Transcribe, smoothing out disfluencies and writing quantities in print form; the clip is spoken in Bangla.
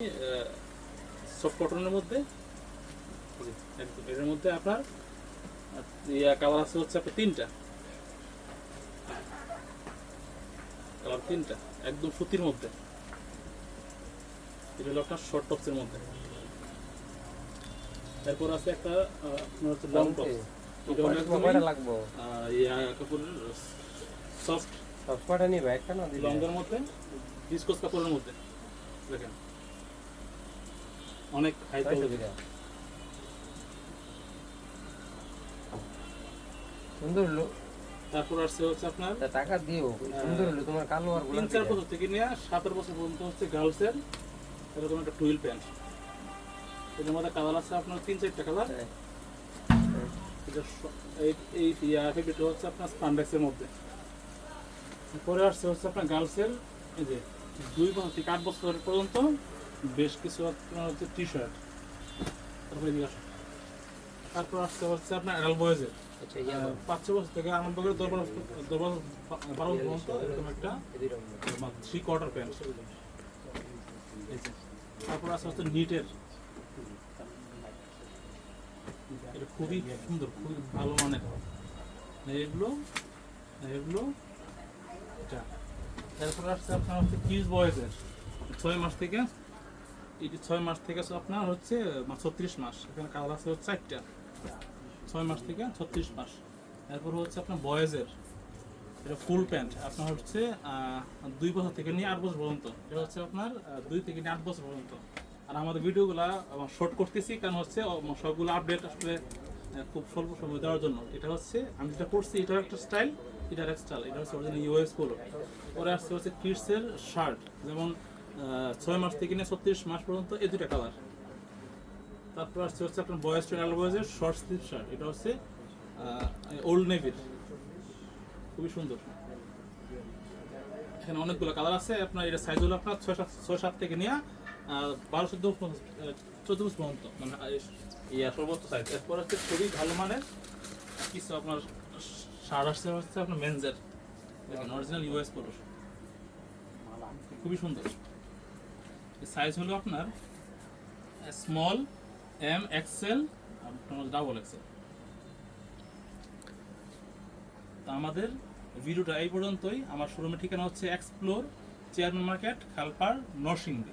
সফট কটনের মধ্যে এর মধ্যে আপনার কালার আছে হচ্ছে আপনার তিনটা কালার, তিনটা একদম সুতির মধ্যে। এটা হলো আপনার শর্ট টপসের মধ্যে। তারপর আছে একটা আপনার হচ্ছে লং টপস। এটা হলো একদম লাগবো কাপড়ের সফট সফটটা নিবে একটা না দিলে লংয়ের মধ্যে ডিসকস কাপড়ের মধ্যে দেখেন অনেক হাই কোয়ালিটি, সুন্দর হলো। তারপর আসছে হচ্ছে আপনার টাকা দিও সুন্দর হলো তোমার কালো আর 3-4 বছর থেকে নিয়ে 17 বছর পর্যন্ত হচ্ছে গার্লসের এরকম একটা টুইল প্যান্ট। এটার মধ্যে কালার আছে আপনার 3-4টা কালার। এই ফেব্রিকটা হচ্ছে আপনার স্পান্ডেক্সের মধ্যে। পরে আসছে হচ্ছে আপনার গার্লসের এই যে 2 বছর থেকে 8 বছর পর্যন্ত বেশ কিছু আপনার হচ্ছে টি শার্ট। তারপরে এদিকে আসুন। তারপর আসছে হচ্ছে আপনার অ্যাডাল্ট বয়েজের 5-6 বছর থেকে আরম্ভ করে 10 12 পর্যন্ত এরকম একটা 3/4 প্যান্ট। তারপর আছে হচ্ছে নিটের, এটা খুবই সুন্দর, খুবই ভালো মানের এগুলো এগুলো এটা। তারপর আসছে আপনার হচ্ছে কিডস বয়েজের 6 মাস থেকে, এটি 6 মাস থেকে আপনার হচ্ছে 36 মাস। এখানে কালার আছে হচ্ছে 4টা, 6 মাস থেকে 36 মাস। তারপর হচ্ছে আপনার বয়েজের এটা ফুল প্যান্ট আপনার হচ্ছে 2 বছর থেকে নিয়ে 8 বছর পর্যন্ত। এটা হচ্ছে আপনার 2 থেকে নিয়ে 8 বছর পর্যন্ত। আর আমাদের ভিডিওগুলো শর্ট করতেছি কারণ হচ্ছে সবগুলো আপডেট আসলে খুব স্বল্প সময় দেওয়ার জন্য। এটা হচ্ছে আমি যেটা করছি এটার একটা স্টাইল, এটার এক স্টাইল। এটা হচ্ছে অরিজিনাল ইউএস পোলো। পরে আসছে হচ্ছে কিডসের শার্ট, যেমন 6 মাস থেকে নিয়ে 36 মাস পর্যন্ত এই দুটা কালার। তারপর আসছে হচ্ছে আপনার বয়েজ ট্রেনাল বয়েজের শর্ট স্লিভ শার্ট। এটা হচ্ছে ওল্ড নেভির, খুবই সুন্দর। এখানে অনেকগুলো কালার আছে। আপনার এটা সাইজ হলো আপনার 6-7 থেকে নিয়ে 12-14 পর্যন্ত, মানে সর্বোচ্চ সাইজ। এরপর হচ্ছে খুবই ভালো মানের কিছু আপনার শার্ট আসছে হচ্ছে আপনার মেনজের, দেখেন অরিজিনাল ইউএস পোলো, খুবই সুন্দর। সাইজ হলো আপনার small, M, XL, double XL. তো আমাদের ভিডিওটা এই পর্যন্তই। আমার শোরুমের ঠিকানা হচ্ছে Explore, Chairman Market, Khalpar, Narsingdi.